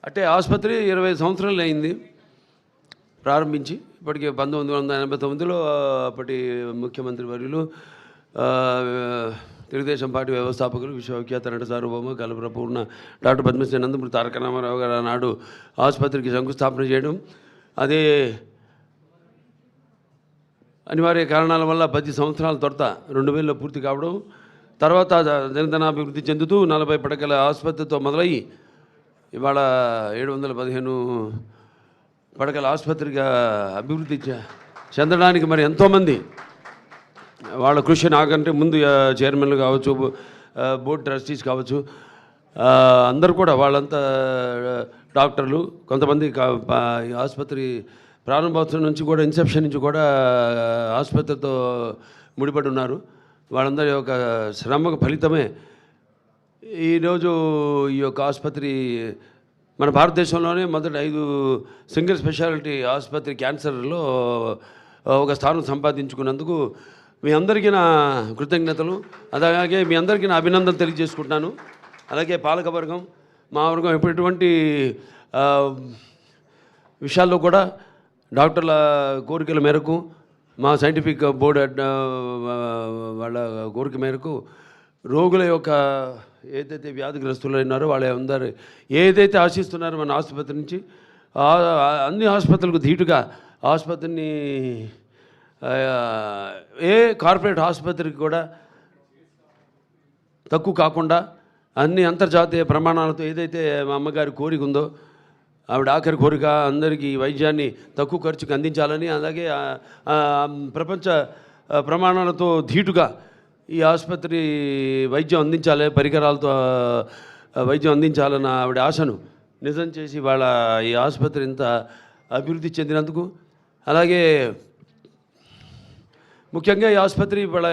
అంటే ఆసుపత్రి 20 సంవత్సరాలు అయింది ప్రారంభించి. ఇప్పటికే 1989లో అప్పటి ముఖ్యమంత్రి వర్యులు తెలుగుదేశం పార్టీ వ్యవస్థాపకులు విశ్వవిఖ్యాత నట సార్వభౌమ కలప్రపూర్ణ డాక్టర్ పద్మశ్రీ నందమూరి తారక రామారావు గారు ఆనాడు ఆసుపత్రికి శంకుస్థాపన చేయడం, అదే అనివార్య కారణాల వల్ల 10 సంవత్సరాల తర్వాత 2000లో పూర్తి కావడం, తర్వాత దినదినాభివృద్ధి చెందుతూ 40 పడకల ఆసుపత్రితో మొదలయ్యి ఇవాళ 715 పడకల ఆసుపత్రిగా అభివృద్ధి చెందడానికి మరి ఎంతోమంది వాళ్ళ కృషి నాకంటే ముందు చైర్మన్లు కావచ్చు, బోర్డు ట్రస్టీస్ కావచ్చు, అందరూ కూడా వాళ్ళంతా డాక్టర్లు, కొంతమంది ఆసుపత్రి ప్రారంభోత్సవం నుంచి కూడా ఇన్సెప్షన్ నుంచి కూడా ఆసుపత్రితో ముడిపడి ఉన్నారు. వాళ్ళందరి యొక్క శ్రమకు ఫలితమే ఈరోజు ఈ యొక్క ఆసుపత్రి మన భారతదేశంలోనే మొదటి 5 సింగిల్ స్పెషాలిటీ ఆసుపత్రి క్యాన్సర్లో ఒక స్థానం సంపాదించుకున్నందుకు మీ అందరికీ నా కృతజ్ఞతలు, అలాగే మీ అందరికీ నా అభినందనలు తెలియజేసుకుంటున్నాను. అలాగే పాలకవర్గం, మా వర్గం ఎటువంటి విషయాల్లో కూడా డాక్టర్ల కోరికల మేరకు, మా సైంటిఫిక్ బోర్డు వాళ్ళ కోరిక మేరకు రోగుల యొక్క ఏదైతే వ్యాధిగ్రస్తులు ఉన్నారో వాళ్ళ అందరూ ఏదైతే ఆశిస్తున్నారో మన ఆసుపత్రి నుంచి, అన్ని ఆసుపత్రులకు ధీటుగా ఆసుపత్రిని ఏ కార్పొరేట్ ఆసుపత్రికి కూడా తక్కువ కాకుండా అన్ని అంతర్జాతీయ ప్రమాణాలతో ఏదైతే మా అమ్మగారి కోరిక ఉందో, ఆవిడ ఆఖరి కోరిక అందరికీ వైద్యాన్ని తక్కువ ఖర్చుకు అందించాలని, అలాగే ప్రపంచ ప్రమాణాలతో ధీటుగా ఈ ఆసుపత్రి వైద్యం అందించాలి, పరికరాలతో వైద్యం అందించాలన్న ఆవిడ ఆశను నిజం చేసి వాళ్ళ ఈ ఆసుపత్రి ఇంత అభివృద్ధి చెందినందుకు, అలాగే ముఖ్యంగా ఈ ఆసుపత్రి వాళ్ళ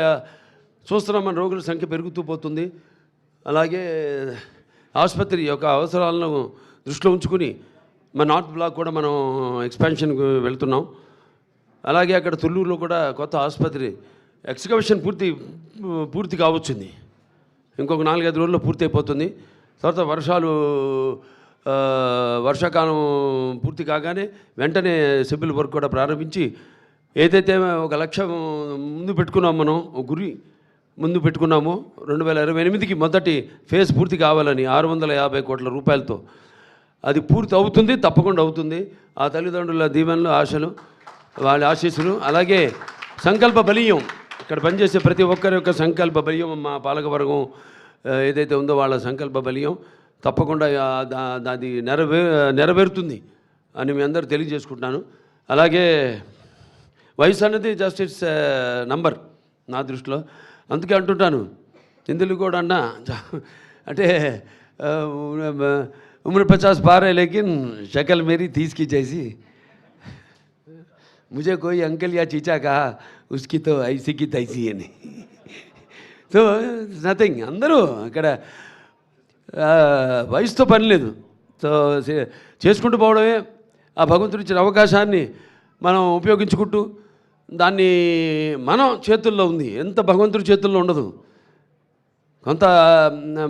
చూస్తున్నాం మన రోగుల సంఖ్య పెరుగుతూ పోతుంది. అలాగే ఆసుపత్రి యొక్క అవసరాలను దృష్టిలో ఉంచుకుని మన నార్త్ బ్లాక్ కూడా మనం ఎక్స్పాన్షన్కి వెళ్తున్నాం. అలాగే అక్కడ తుళ్ళూరులో కూడా కొత్త ఆసుపత్రి ఎక్స్కవేషన్ పూర్తి కావచ్చుంది. ఇంకొక 4-5 రోజుల్లో పూర్తి అయిపోతుంది. తర్వాత వర్షాకాలం పూర్తి కాగానే వెంటనే సివిల్ వర్క్ కూడా ప్రారంభించి ఏదైతే ఒక లక్ష్యం ముందు పెట్టుకున్నాం, మనం ఒక గురి ముందు పెట్టుకున్నామో 2028కి మొదటి ఫేజ్ పూర్తి కావాలని 650 కోట్ల రూపాయలతో, అది పూర్తి అవుతుంది, తప్పకుండా అవుతుంది. ఆ తల్లిదండ్రుల దీవెనలు, ఆశలు, వాళ్ళ ఆశీస్సులు, అలాగే సంకల్ప బలీయం, ఇక్కడ పనిచేసే ప్రతి ఒక్కరి యొక్క సంకల్ప బలీయం, మా పాలకవర్గం ఏదైతే ఉందో వాళ్ళ సంకల్ప బలీయం తప్పకుండా అది నెరవేరుతుంది అని మీ అందరూ తెలియజేసుకుంటున్నాను. అలాగే వయసు అన్నది జస్ట్ ఇట్స్ నంబర్ నా దృష్టిలో. అందుకే అంటుంటాను, ఇందులో కూడా అన్నా అంటే उम्र 50 पार है लेकिन शक्ल मेरी 30 की जैसी, मुझे कोई अंकल या चीचा कहा उसकी तो ऐसी की तैसी है नहीं. సో నథింగ్, అందరూ అక్కడ వయసుతో పని లేదు. సో చేసుకుంటూ పోవడమే, ఆ భగవంతుడు ఇచ్చిన అవకాశాన్ని మనం ఉపయోగించుకుంటూ, దాన్ని మనం చేతుల్లో ఉంది, ఎంత భగవంతుడి చేతుల్లో ఉండదు. కొంత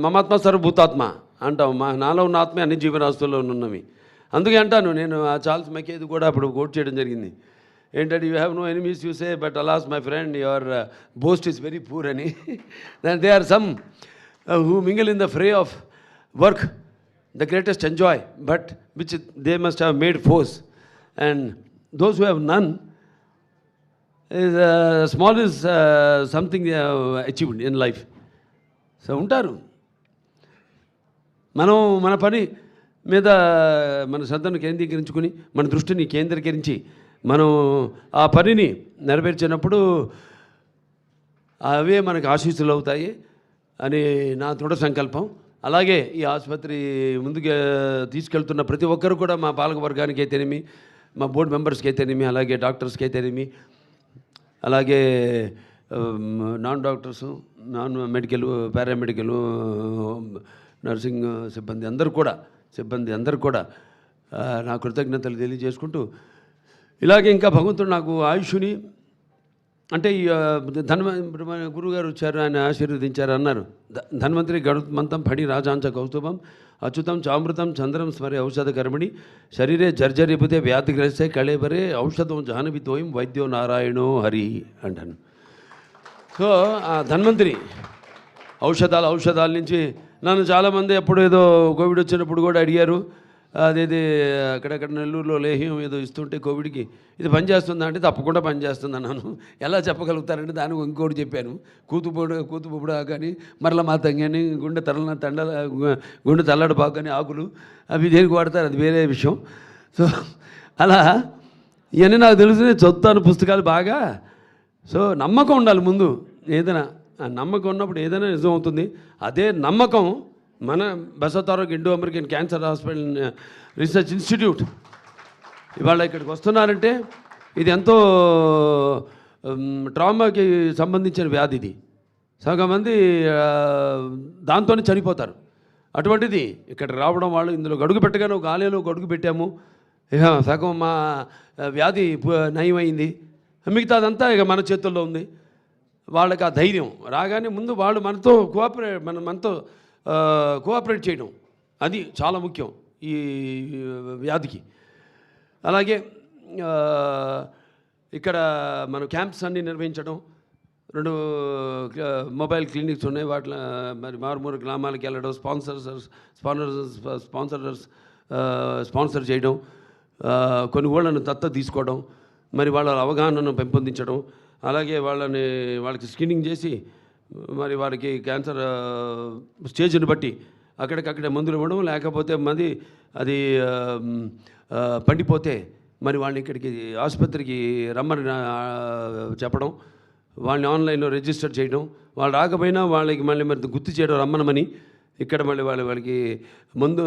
మమాత్మ సర్వభూతాత్మ అంటాం, నాలో ఉన్న ఆత్మే అన్ని జీవరాశుల్లో ఉన్నవి. అందుకే అంటాను నేను, ఆ చార్ల్స్ మెకేది కూడా అప్పుడు కోట్ చేయడం జరిగింది. ఏంటంటే, you have no enemies you say but alas my friend your boast is very poor అని. They are some who mingle in the fray of work the greatest enjoy but which they must have made force, and those who have none is small is something they have achieved in life. So ఉంటారు. మనం మన పని మీద మన శ్రద్ధను కేంద్రీకరించుకుని, మన దృష్టిని కేంద్రీకరించి మనం ఆ పనిని నెరవేర్చినప్పుడు అవే మనకు ఆశీస్సులు అవుతాయి అని నా దృఢ సంకల్పం. అలాగే ఈ ఆసుపత్రి ముందుకు తీసుకెళ్తున్న ప్రతి ఒక్కరు కూడా, మా పాలక వర్గానికి అయితేనేమి, మా బోర్డు మెంబర్స్కి అయితేనేమి, అలాగే డాక్టర్స్కి అయితేనేమి, అలాగే non doctors, non medical, paramedical, nursing సిబ్బంది అందరూ కూడా నా కృతజ్ఞతలు తెలియజేసుకుంటూ, ఇలాగే ఇంకా భగవంతుడు నాకు ఆయుష్ని, అంటే ఈ ఇప్పుడు మన గురువుగారు వచ్చారు, ఆయన ఆశీర్వదించారు అన్నారు. ధన్వంతరి గరుత్మంతం ఫణి రాజాంచ కౌస్తుభం అచ్యుతం చామృతం చంద్రం స్మరే ఔషధ కర్మణి శరీరే జర్జరిపుతే వ్యాధిగ్రస్తే కళేబరే ఔషధం జాహ్నవితోయం వైద్యో నారాయణో హరి అంటాను. సో ఆ ధన్వంతరి ఔషధాల నుంచి నన్ను చాలామంది ఎప్పుడు ఏదో కోవిడ్ వచ్చినప్పుడు కూడా అడిగారు, అదేది అక్కడక్కడ నెల్లూరులో లేహ్యం ఏదో ఇస్తుంటే కోవిడ్కి ఇది పనిచేస్తుందా అంటే తప్పకుండా పనిచేస్తుంది అన్నాను. ఎలా చెప్పగలుగుతారంటే దానికి ఇంకోటి చెప్పాను, కూతుపుడు కానీ మరల మాతంగి అని గుండె తల్లడపాకు అని ఆకులు అవి దేనికి వాడతారు, అది వేరే విషయం. సో అలా ఇవన్నీ నాకు తెలిసి చదువుతాను పుస్తకాలు బాగా. సో నమ్మకం ఉండాలి ముందు, ఏదైనా ఆ నమ్మకం ఉన్నప్పుడు ఏదైనా నిజం అవుతుంది. అదే నమ్మకం మన Basavatarak Indo American cancer hospital research institute ఇవాళ ఇక్కడికి వస్తున్నారంటే ఇది ఎంతో ట్రామాకి సంబంధించిన వ్యాధి. ఇది సగం మంది దాంతోనే చనిపోతారు. అటువంటిది ఇక్కడ రావడం, వాళ్ళు ఇందులో గడుగు పెట్టగానే ఒక ఆలయంలో గడుగు పెట్టాము, ఇక సగం మా వ్యాధి నయమైంది, మిగతాదంతా ఇక మన చేతుల్లో ఉంది. వాళ్ళకి ఆ ధైర్యం రాగానే ముందు వాళ్ళు మనతో కోఆపరేట్ చేయడం, అది చాలా ముఖ్యం ఈ వ్యాధికి. అలాగే ఇక్కడ మనం క్యాంప్స్ అన్నీ నిర్వహించడం, 2 మొబైల్ క్లినిక్స్ ఉన్నాయి, వాటి మరి మారుమూల గ్రామాలకు వెళ్ళడం, స్పాన్సర్ చేయడం, కొన్ని ఊళ్ళను దత్తత తీసుకోవడం, మరి వాళ్ళ అవగాహనను పెంపొందించడం, అలాగే వాళ్ళకి స్క్రీనింగ్ చేసి మరి వారికి క్యాన్సర్ స్టేజ్ని బట్టి అక్కడికక్కడే మందులు ఇవ్వడం, లేకపోతే అది పండిపోతే మరి వాళ్ళని ఇక్కడికి ఆసుపత్రికి రమ్మని చెప్పడం, వాళ్ళని ఆన్లైన్లో రిజిస్టర్ చేయడం, వాళ్ళు రాకపోయినా వాళ్ళకి మళ్ళీ మరి గుర్తు చేయడం రమ్మనమని. ఇక్కడ మళ్ళీ వాళ్ళకి ముందు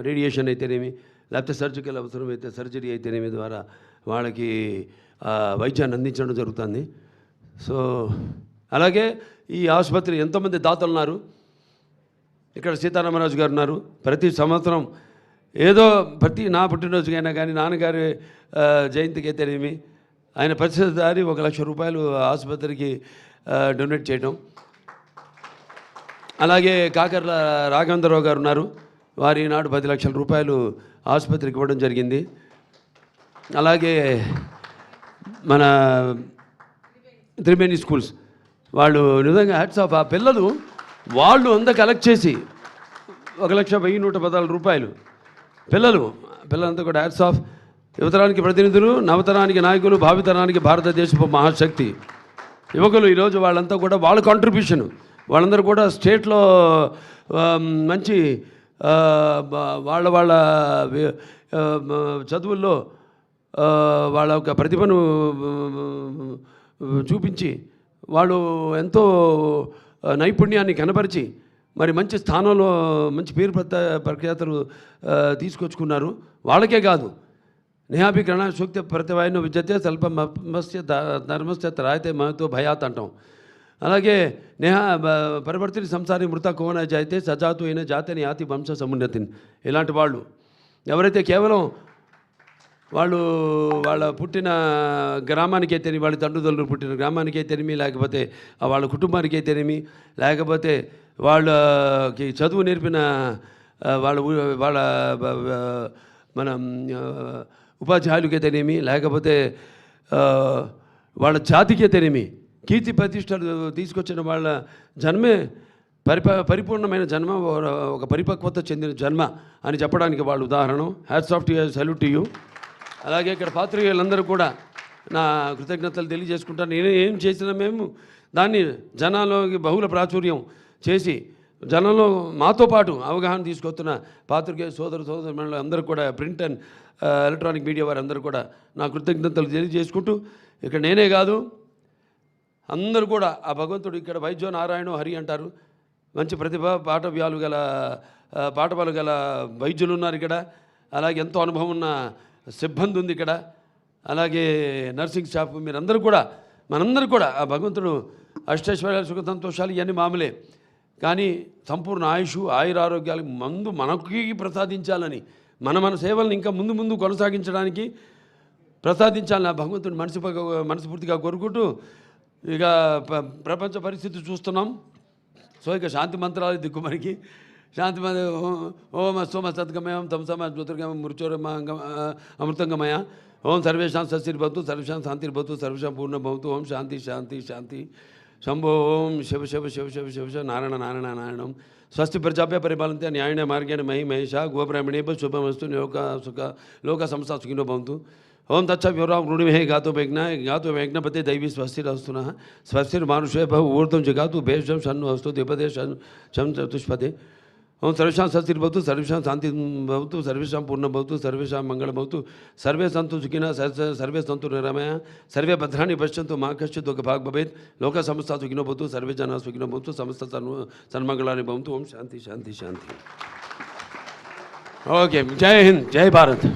రేడియేషన్ అయితేనేమి, లేకపోతే సర్జికల్ అవసరమైతే సర్జరీ అయితేనేమి ద్వారా వాళ్ళకి వైద్యాన్ని అందించడం జరుగుతుంది. సో అలాగే ఈ ఆసుపత్రి ఎంతోమంది దాతలు ఉన్నారు. ఇక్కడ సీతారామరాజు గారు ఉన్నారు. ప్రతి సంవత్సరం నా పుట్టినరోజుకైనా కానీ, నాన్నగారి జయంతికి అయితేనేమి, ఆయన ప్రతిసారి 1 లక్ష రూపాయలు ఆసుపత్రికి డొనేట్ చేయడం. అలాగే కాకర్ల రాఘవేంద్రరావు గారు ఉన్నారు. వారి నాడు 10 లక్షల రూపాయలు ఆసుపత్రికి ఇవ్వడం జరిగింది. అలాగే మన త్రివేణి స్కూల్స్ వాళ్ళు నిజంగా హ్యాట్స్ ఆఫ్. ఆ పిల్లలు వాళ్ళు అంతా కలెక్ట్ చేసి 1,10,114 రూపాయలు పిల్లలంతా కూడా హ్యాట్స్ ఆఫ్. యువతరానికి ప్రతినిధులు, నవతరానికి నాయకులు, భావితరానికి భారతదేశపు మహాశక్తి యువకులు. ఈరోజు వాళ్ళంతా కూడా వాళ్ళ కాంట్రిబ్యూషన్, వాళ్ళందరూ కూడా స్టేట్లో మంచి వాళ్ళ చదువుల్లో వాళ్ళ యొక్క ప్రతిభను చూపించి వాళ్ళు ఎంతో నైపుణ్యాన్ని కనపరిచి మరి మంచి స్థానంలో మంచి పేరు ప్రఖ్యాతలు తీసుకొచ్చుకున్నారు. వాళ్ళకే కాదు, నేహాభికరణ సూక్త ప్రతివాయన విద్యతే స్వల్పమస్య ధర్మస్య త్రాయతే మహతో భయాత్ అంటాం. అలాగే పరివర్తిని సంసారి మృత కోన జాయితే సజాతు అయిన జాతిని యాతి వంశ సమున్నతిని. ఇలాంటి వాళ్ళు ఎవరైతే కేవలం వాళ్ళ పుట్టిన గ్రామానికి అయితేనేమి, వాళ్ళ తండ్రులు పుట్టిన గ్రామానికి అయితేనేమి, లేకపోతే వాళ్ళ కుటుంబానికి అయితేనేమి, లేకపోతే వాళ్ళకి చదువు నేర్పిన వాళ్ళ మన ఉపాధ్యాయులకి అయితేనేమి, లేకపోతే వాళ్ళ జాతికి అయితేనేమి కీర్తి ప్రతిష్టలు తీసుకొచ్చిన వాళ్ళ జన్మే పరిపూర్ణమైన జన్మ, ఒక పరిపక్వత చెందిన జన్మ అని చెప్పడానికి వాళ్ళు ఉదాహరణ. Hats off to you, salute to you. అలాగే ఇక్కడ పాత్రికేయులందరూ కూడా నా కృతజ్ఞతలు తెలియజేసుకుంటాను. నేను ఏం చేసినా మేము దాన్ని జనాల్లోకి బహుళ ప్రాచుర్యం చేసి జనంలో మాతో పాటు అవగాహన తీసుకొస్తున్న పాత్రికేయ సోదరులు అందరూ కూడా, ప్రింట్ అండ్ ఎలక్ట్రానిక్ మీడియా వారందరూ కూడా నా కృతజ్ఞతలు తెలియజేసుకుంటూ, ఇక్కడ నేనే కాదు అందరూ కూడా ఆ భగవంతుడు ఇక్కడ వైద్యో నారాయణో హరి అంటారు. మంచి ప్రతిభ పాఠపాలు గల వైద్యులు ఉన్నారు ఇక్కడ. అలాగే ఎంతో అనుభవం ఉన్న సిబ్బంది ఉంది ఇక్కడ. అలాగే నర్సింగ్ స్టాఫ్, మనందరూ కూడా ఆ భగవంతుడు అష్టైశ్వర్యాలు సుఖ సంతోషాలు ఇవన్నీ మామూలే, కానీ సంపూర్ణ ఆయురారోగ్యాలు మనకి ప్రసాదించాలని, మన సేవలను ఇంకా ముందు కొనసాగించడానికి ప్రసాదించాలని భగవంతుని మనస్ఫూర్తిగా కోరుకుంటూ ఇక ప్రపంచ పరిస్థితి చూస్తున్నాం. సో ఇక శాంతి మంత్రాలు దిక్కు మనకి శాంతి ఓం సోమ సద్గమయం తమసమ జ్యోతిర్గమయం మృత్యోరమ అమృతంగమయ ఓం సర్వేషాం సస్తిర్భవతు సర్వేషాం శాంతిర్భవతు సర్వేషాం పూర్ణభవతు ఓం శాంతి శాంతి శాంతి శంభో ఓం శివ శివ శివ శివ శివ శివ నారాయణ నారాయణ నారాయణం స్వస్తి ప్రజాభ్య పరిపాలంతే న్యాయణ మార్గేణ మహి మహేష గోబ్రాహ్మణేభ్య శుభమస్తు లోక సంస్థ సుఖినో భవంతు. ఓం తచ్చ వివరాం రుణిమే గాతో యజ్ఞపతే దైవీ స్వస్తిరస్తున స్వస్తిర్మానుషే భవ ఊర్ధ్వం జగాతు భేషం షన్ను అస్తు ద్విపదే శం చతుష్పదే. ఓం సర్వేషాం స్వస్తిర్భవతు సర్వేషాం శాంతి భవతు సర్వేషాం పూర్ణభవతు సర్వేషాం మంగళభవతు సర్వే సంతు సుఖినః సర్వే సంతు నిరామయ సర్వే భద్రాణి పశ్యంతు మా కశ్చిత్ దుఃఖభాగ్ భవేత్ లోక సమస్త సుఖినో భవతు సర్వే జనాః సుఖినో భవంతు సమస్త సన్మంగళాని భవంతు. ఓం శాంతి శాంతి శాంతి. ఓకే, జై హింద్, జై భారత్.